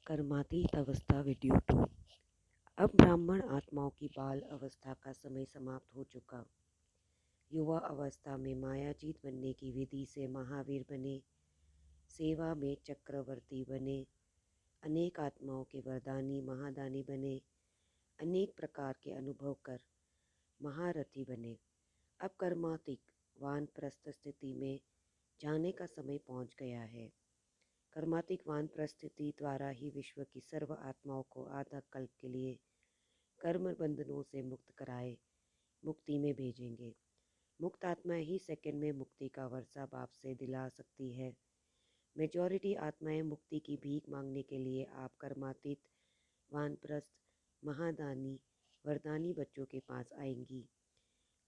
कर्मातीत अवस्था वीडियो 2। अब ब्राह्मण आत्माओं की बाल अवस्था का समय समाप्त हो चुका। युवा अवस्था में मायाजीत बनने की विधि से महावीर बने, सेवा में चक्रवर्ती बने, अनेक आत्माओं के वरदानी महादानी बने, अनेक प्रकार के अनुभव कर महारथी बने। अब कर्मातिक वानप्रस्थ स्थिति में जाने का समय पहुंच गया है। कर्मातिक वानप्रस्थ स्थिति द्वारा ही विश्व की सर्व आत्माओं को आधा कल्प के लिए कर्म बंधनों से मुक्त कराए मुक्ति में भेजेंगे। मुक्त आत्माएं ही सेकंड में मुक्ति का वर्षा बाप से दिला सकती है। मेजॉरिटी आत्माएं मुक्ति की भीख मांगने के लिए आप कर्मातीत वानप्रस्थ महादानी वरदानी बच्चों के पास आएंगी।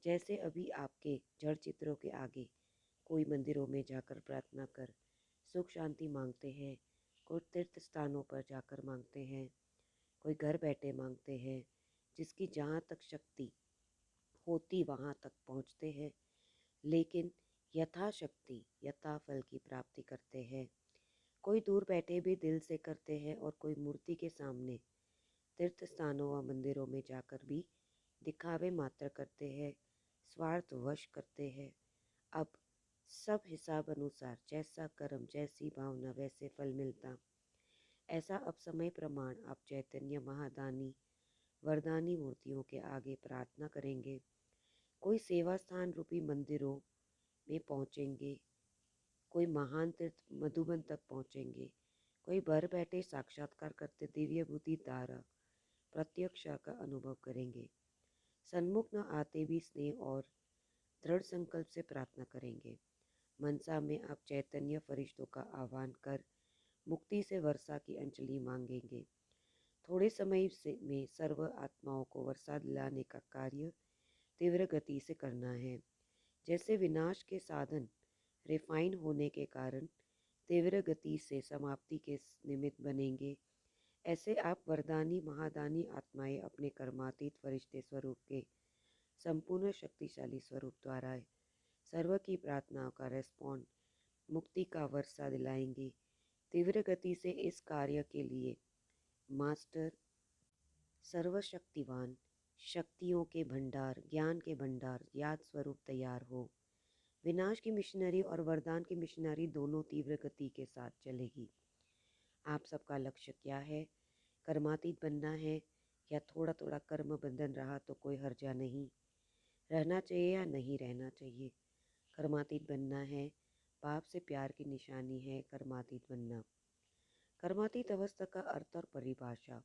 जैसे अभी आपके जड़ चित्रों के आगे कोई मंदिरों में जाकर प्रार्थना कर सुख शांति मांगते हैं, कोई तीर्थ स्थानों पर जाकर मांगते हैं, कोई घर बैठे मांगते हैं, जिसकी जहाँ तक शक्ति होती वहाँ तक पहुँचते हैं, लेकिन यथाशक्ति यथाफल की प्राप्ति करते हैं। कोई दूर बैठे भी दिल से करते हैं और कोई मूर्ति के सामने तीर्थ स्थानों व मंदिरों में जाकर भी दिखावे मात्र करते हैं, स्वार्थवश करते हैं। अब सब हिसाब अनुसार जैसा कर्म जैसी भावना वैसे फल मिलता। ऐसा अब समय प्रमाण आप चैतन्य महादानी वरदानी मूर्तियों के आगे प्रार्थना करेंगे। कोई सेवा स्थान रूपी मंदिरों में पहुँचेंगे, कोई महान तीर्थ मधुबन तक पहुँचेंगे, कोई घर बैठे साक्षात्कार करते दिव्य बुद्धि द्वारा प्रत्यक्ष का अनुभव करेंगे। सन्मुख न आते भी स्नेह और दृढ़ संकल्प से प्रार्थना करेंगे। मनसा में आप चैतन्य फरिश्तों का आह्वान कर मुक्ति से वर्षा की अंजलि मांगेंगे। थोड़े समय में सर्व आत्माओं को वर्षा दिलाने का कार्य तीव्र गति से करना है। जैसे विनाश के साधन रिफाइन होने के कारण तीव्र गति से समाप्ति के निमित्त बनेंगे, ऐसे आप वरदानी महादानी आत्माएं अपने कर्मातीत फरिश्ते स्वरूप के संपूर्ण शक्तिशाली स्वरूप द्वारा सर्व की प्रार्थनाओं का रेस्पॉन्ड मुक्ति का वर्षा दिलाएंगे। तीव्र गति से इस कार्य के लिए मास्टर सर्वशक्तिवान शक्तियों के भंडार ज्ञान के भंडार याद स्वरूप तैयार हो। विनाश की मिशनरी और वरदान की मिशनरी दोनों तीव्र गति के साथ चलेगी। आप सबका लक्ष्य क्या है? कर्मातीत बनना है या थोड़ा थोड़ा कर्म बंधन रहा तो कोई हर्जा नहीं? रहना चाहिए या नहीं रहना चाहिए? कर्मातीत बनना है, पाप से प्यार की निशानी है कर्मातीत बनना। कर्मातीत अवस्था का अर्थ और परिभाषा।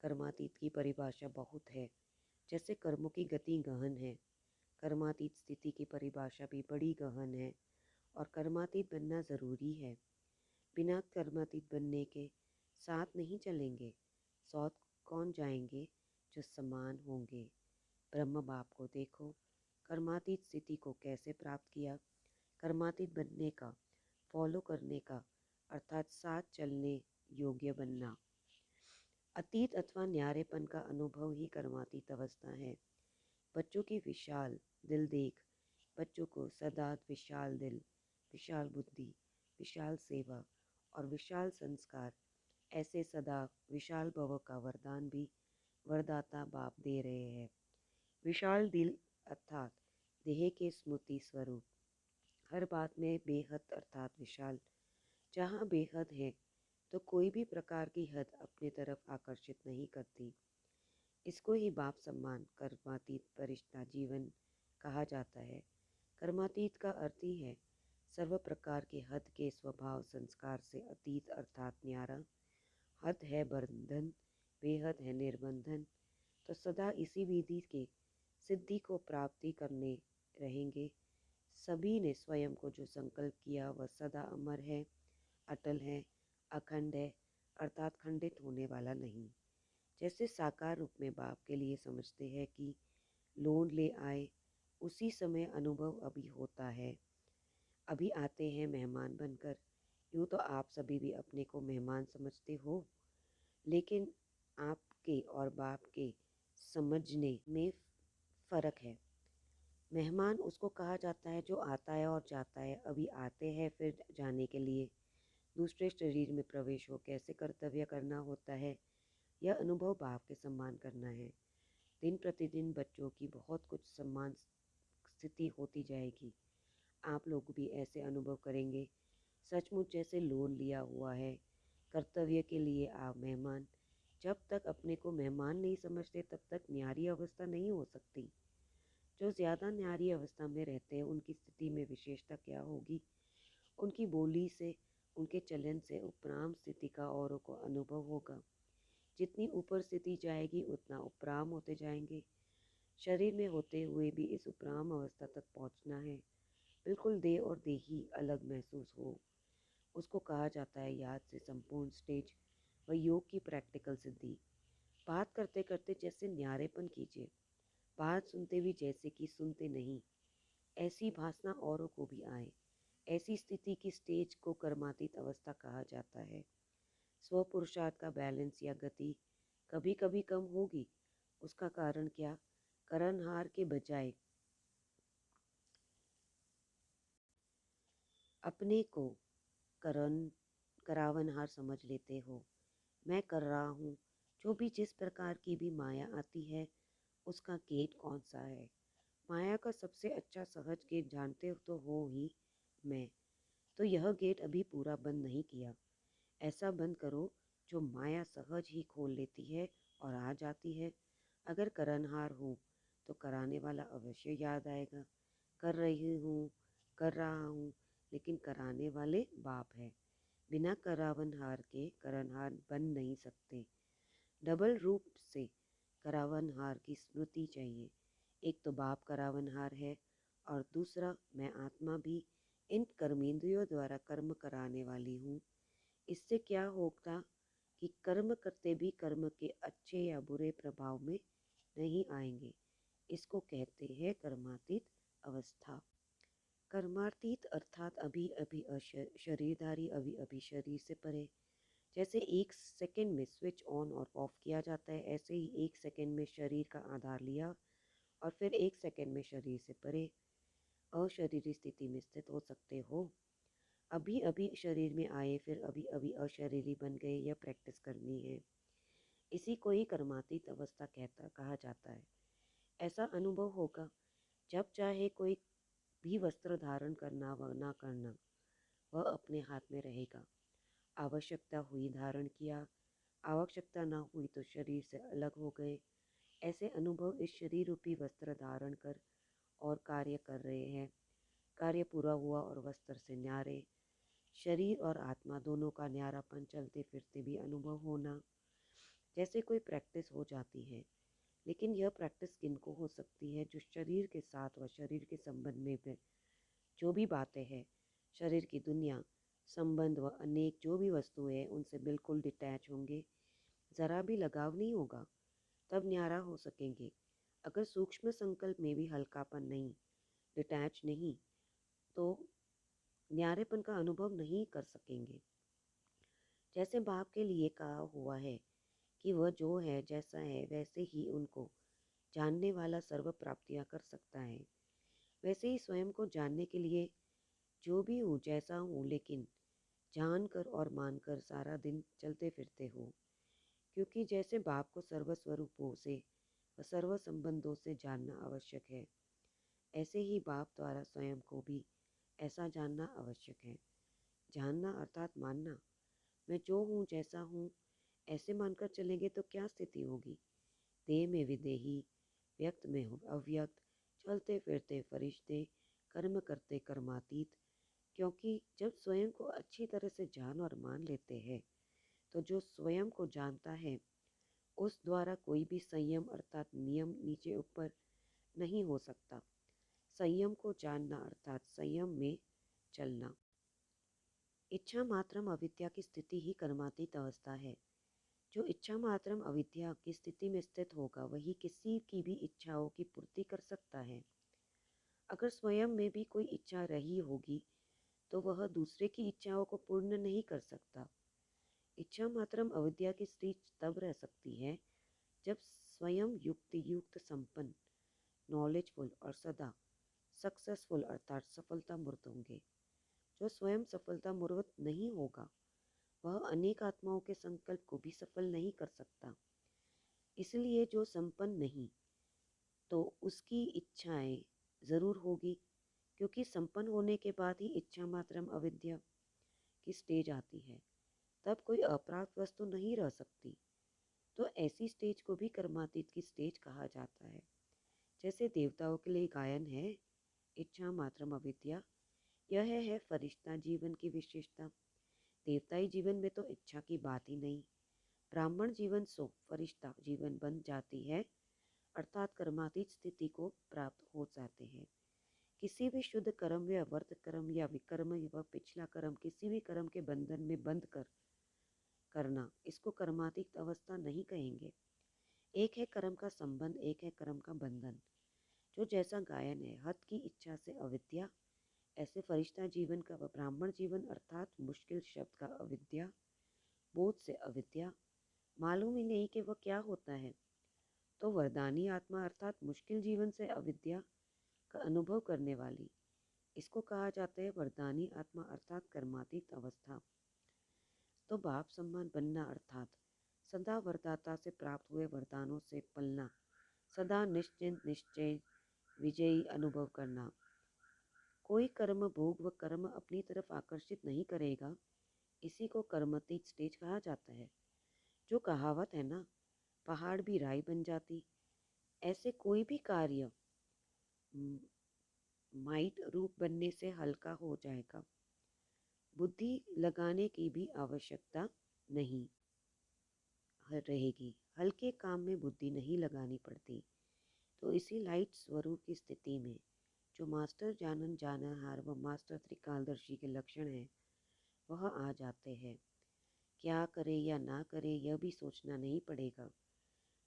कर्मातीत की परिभाषा बहुत है। जैसे कर्मों की गति गहन है, कर्मातीत स्थिति की परिभाषा भी बड़ी गहन है और कर्मातीत बनना ज़रूरी है। बिना कर्मातीत बनने के साथ नहीं चलेंगे। साथ कौन जाएंगे? जो समान होंगे। ब्रह्म बाप को देखो, कर्मातीत स्थिति को कैसे प्राप्त किया। कर्मातीत बनने का, फॉलो करने का अर्थात साथ चलने योग्य बनना। अतीत अथवा न्यारेपन का अनुभव ही कर्मातीत अवस्था है। बच्चों की विशाल दिल देख, बच्चों को सदा विशाल दिल, विशाल बुद्धि, विशाल सेवा और विशाल संस्कार, ऐसे सदा विशाल भव का वरदान भी वरदाता बाप दे रहे हैं। विशाल दिल अर्थात देह के स्मृति स्वरूप, हर बात में बेहद अर्थात विशाल। जहाँ बेहद है तो कोई भी प्रकार की हद अपने तरफ आकर्षित नहीं करती। इसको ही बाप सम्मान कर्मातीत परिश्ता जीवन कहा जाता है। कर्मातीत का अर्थ ही है सर्व प्रकार के हद के स्वभाव संस्कार से अतीत अर्थात न्यारा। हद है बंधन, बेहद है निर्बंधन। तो सदा इसी विधि के सिद्धि को प्राप्ति करने रहेंगे। सभी ने स्वयं को जो संकल्प किया वह सदा अमर है, अटल है, अखंड है अर्थात खंडित होने वाला नहीं। जैसे साकार रूप में बाप के लिए समझते हैं कि लोन ले आए, उसी समय अनुभव अभी होता है। अभी आते हैं मेहमान बनकर। यूँ तो आप सभी भी अपने को मेहमान समझते हो, लेकिन आपके और बाप के समझने में फ़र्क है। मेहमान उसको कहा जाता है जो आता है और जाता है। अभी आते हैं फिर जाने के लिए। दूसरे शरीर में प्रवेश हो, कैसे कर्तव्य करना होता है, यह अनुभव भाव के सम्मान करना है। दिन प्रतिदिन बच्चों की बहुत कुछ सम्मान स्थिति होती जाएगी। आप लोग भी ऐसे अनुभव करेंगे, सचमुच जैसे लोन लिया हुआ है। कर्तव्य के लिए आप मेहमान। जब तक अपने को मेहमान नहीं समझते तब तक न्यारी अवस्था नहीं हो सकती। जो ज़्यादा न्यारी अवस्था में रहते हैं उनकी स्थिति में विशेषता क्या होगी? उनकी बोली से, उनके चलन से उपराम स्थिति का औरों को अनुभव होगा। जितनी ऊपर स्थिति जाएगी उतना उपराम होते जाएंगे। शरीर में होते हुए भी इस उपराम अवस्था तक पहुंचना है। बिल्कुल देह और देही अलग महसूस हो, उसको कहा जाता है याद से संपूर्ण स्टेज व योग की प्रैक्टिकल सिद्धि। बात करते करते जैसे न्यारेपन कीजिए, बात सुनते भी जैसे कि सुनते नहीं, ऐसी भासना औरों को भी आए। ऐसी स्थिति की स्टेज को कर्मातीत अवस्था कहा जाता है। स्व पुरुषार्थ का बैलेंस या गति कभी कभी कम होगी। उसका कारण क्या? करणहार के बजाय अपने को करावनहार समझ लेते हो। मैं कर रहा हूँ। जो भी जिस प्रकार की भी माया आती है उसका गेट कौन सा है? माया का सबसे अच्छा सहज गेट जानते तो हो ही मैं। तो यह गेट अभी पूरा बंद नहीं किया। ऐसा बंद करो जो माया सहज ही खोल लेती है और आ जाती है। अगर करनहार हूँ तो कराने वाला अवश्य याद आएगा। कर रही हूँ, कर रहा हूँ, लेकिन कराने वाले बाप है। बिना करावनहार के करनहार बन नहीं सकते। डबल रूप से करावनहार की स्मृति चाहिए। एक तो बाप करावनहार है और दूसरा मैं आत्मा भी इन कर्मेंद्रियों द्वारा कर्म कराने वाली हूँ। इससे क्या होगा कि कर्म करते भी कर्म के अच्छे या बुरे प्रभाव में नहीं आएंगे। इसको कहते हैं कर्मातीत अवस्था। कर्मातीत अर्थात अभी अभी शरीरधारी, अभी अभी शरीर से परे। जैसे एक सेकंड में स्विच ऑन और ऑफ किया जाता है, ऐसे ही एक सेकंड में शरीर का आधार लिया और फिर एक सेकंड में शरीर से परे अशरीरी स्थिति में स्थित हो सकते हो। अभी अभी शरीर में आए फिर अभी अभी अशरीरी बन गए, यह प्रैक्टिस करनी है। इसी को ही कर्मातीत अवस्था कहा जाता है। ऐसा अनुभव होगा जब चाहे कोई भी वस्त्र धारण करना व ना करना वह अपने हाथ में रहेगा। आवश्यकता हुई धारण किया, आवश्यकता ना हुई तो शरीर से अलग हो गए। ऐसे अनुभव इस शरीर रूपी वस्त्र धारण कर और कार्य कर रहे हैं। कार्य पूरा हुआ और वस्त्र से न्यारे। शरीर और आत्मा दोनों का न्यारापन चलते फिरते भी अनुभव होना। जैसे कोई प्रैक्टिस हो जाती है, लेकिन यह प्रैक्टिस किनको हो सकती है? जो शरीर के साथ व शरीर के संबंध में भी जो भी बातें हैं, शरीर की दुनिया, संबंध व अनेक जो भी वस्तुएं हैं उनसे बिल्कुल डिटैच होंगे। ज़रा भी लगाव नहीं होगा, तब न्यारा हो सकेंगे। अगर सूक्ष्म संकल्प में भी हल्कापन नहीं, डिटैच नहीं, तो न्यारेपन का अनुभव नहीं कर सकेंगे। जैसे बाप के लिए कहा हुआ है कि वह जो है जैसा है वैसे ही उनको जानने वाला सर्व प्राप्तियाँ कर सकता है, वैसे ही स्वयं को जानने के लिए जो भी हूँ जैसा हूँ, लेकिन जान कर और मानकर सारा दिन चलते फिरते हो। क्योंकि जैसे बाप को सर्व स्वरूपों से व सर्व संबंधों से जानना आवश्यक है, ऐसे ही बाप द्वारा स्वयं को भी ऐसा जानना आवश्यक है। जानना अर्थात मानना। मैं जो हूँ जैसा हूँ ऐसे मानकर चलेंगे तो क्या स्थिति होगी? देह में विदेही, व्यक्त में अव्यक्त, चलते फिरते फरिश्ते, कर्म करते कर्मातीत। क्योंकि जब स्वयं को अच्छी तरह से जान और मान लेते हैं तो जो स्वयं को जानता है उस द्वारा कोई भी संयम अर्थात नियम नीचे ऊपर नहीं हो सकता। संयम को जानना अर्थात संयम में चलना। इच्छा मात्रम अविद्या की स्थिति ही कर्मातीत अवस्था है। जो इच्छा मात्रम अविद्या की स्थिति में स्थित होगा वही किसी की भी इच्छाओं की पूर्ति कर सकता है। अगर स्वयं में भी कोई इच्छा रही होगी तो वह दूसरे की इच्छाओं को पूर्ण नहीं कर सकता। इच्छा मात्रम अविद्या की स्थिति तब रह सकती है जब स्वयं युक्त संपन्न, नॉलेजफुल और सदा सक्सेसफुल अर्थात सफलता मूर्त होंगे। जो स्वयं सफलता मूर्त नहीं होगा वह अनेक आत्माओं के संकल्प को भी सफल नहीं कर सकता। इसलिए जो संपन्न नहीं तो उसकी इच्छाएं जरूर होगी, क्योंकि संपन्न होने के बाद ही इच्छा मात्रम अविद्या की स्टेज आती है। तब कोई अप्राप्त वस्तु नहीं रह सकती। तो ऐसी स्टेज को भी कर्मातीत की स्टेज कहा जाता है। जैसे देवताओं के लिए गायन है इच्छा मात्रम अविद्या, यह है फरिश्ता जीवन की विशेषता। देवताई जीवन में तो इच्छा की बात ही नहीं। ब्राह्मण जीवन सो फरिश्ता जीवन बन जाती है, अर्थात कर्मातीत स्थिति को प्राप्त हो जाते हैं। किसी भी शुद्ध कर्म या वर्त कर्म या विकर्म व पिछला कर्म किसी भी कर्म के बंधन में बंध कर करना, इसको कर्मातीत अवस्था नहीं कहेंगे। एक है कर्म का संबंध, एक है कर्म का बंधन। जो जैसा गायन है हत की इच्छा से अविद्या, ऐसे फरिश्ता जीवन का व ब्राह्मण जीवन अर्थात मुश्किल शब्द का अविद्या, बोध से अविद्या, मालूम ही नहीं कि वह क्या होता है। तो वरदानी आत्मा अर्थात मुश्किल जीवन से अविद्या का अनुभव करने वाली, इसको कहा जाता है वरदानी आत्मा अर्थात कर्मातीत अवस्था। तो बाप सम्मान बनना अर्थात सदा वरदाता से प्राप्त हुए वरदानों से पलना, सदा निश्चिंत निश्चय विजयी अनुभव करना। कोई कर्म भोग व कर्म अपनी तरफ आकर्षित नहीं करेगा, इसी को कर्मातीत स्टेज कहा जाता है। जो कहावत है ना, पहाड़ भी राई बन जाती, ऐसे कोई भी कार्य माइट रूप बनने से हल्का हो जाएगा। बुद्धि लगाने की भी आवश्यकता नहीं रहेगी। हल्के काम में बुद्धि नहीं लगानी पड़ती। तो इसी लाइट स्वरूप की स्थिति में जो मास्टर जानन जानहार व मास्टर त्रिकालदर्शी के लक्षण हैं वह आ जाते हैं। क्या करे या ना करे यह भी सोचना नहीं पड़ेगा।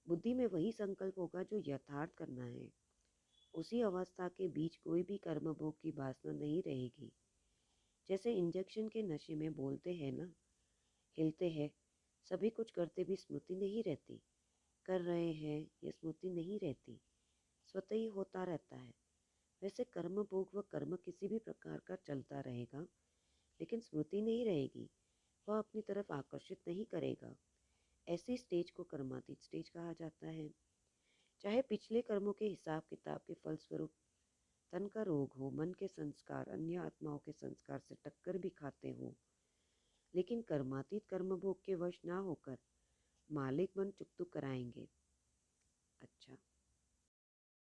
बुद्धि में वही संकल्प होगा जो यथार्थ करना है। उसी अवस्था के बीच कोई भी कर्म भोग की वासना नहीं रहेगी। जैसे इंजेक्शन के नशे में बोलते हैं ना, हिलते हैं, सभी कुछ करते भी स्मृति नहीं रहती। कर रहे हैं ये स्मृति नहीं रहती, स्वतः ही होता रहता है। वैसे कर्म भोग व कर्म किसी भी प्रकार का चलता रहेगा, लेकिन स्मृति नहीं रहेगी, वह अपनी तरफ आकर्षित नहीं करेगा। ऐसी स्टेज को कर्मातीत स्टेज कहा जाता है। चाहे पिछले कर्मों के हिसाब किताब के फलस्वरूप तन का रोग हो, मन के संस्कार अन्य आत्माओं के संस्कार से टक्कर भी खाते हो, लेकिन कर्मातीत कर्म भोग के वश ना होकर मालिक मन चुक कराएंगे। अच्छा।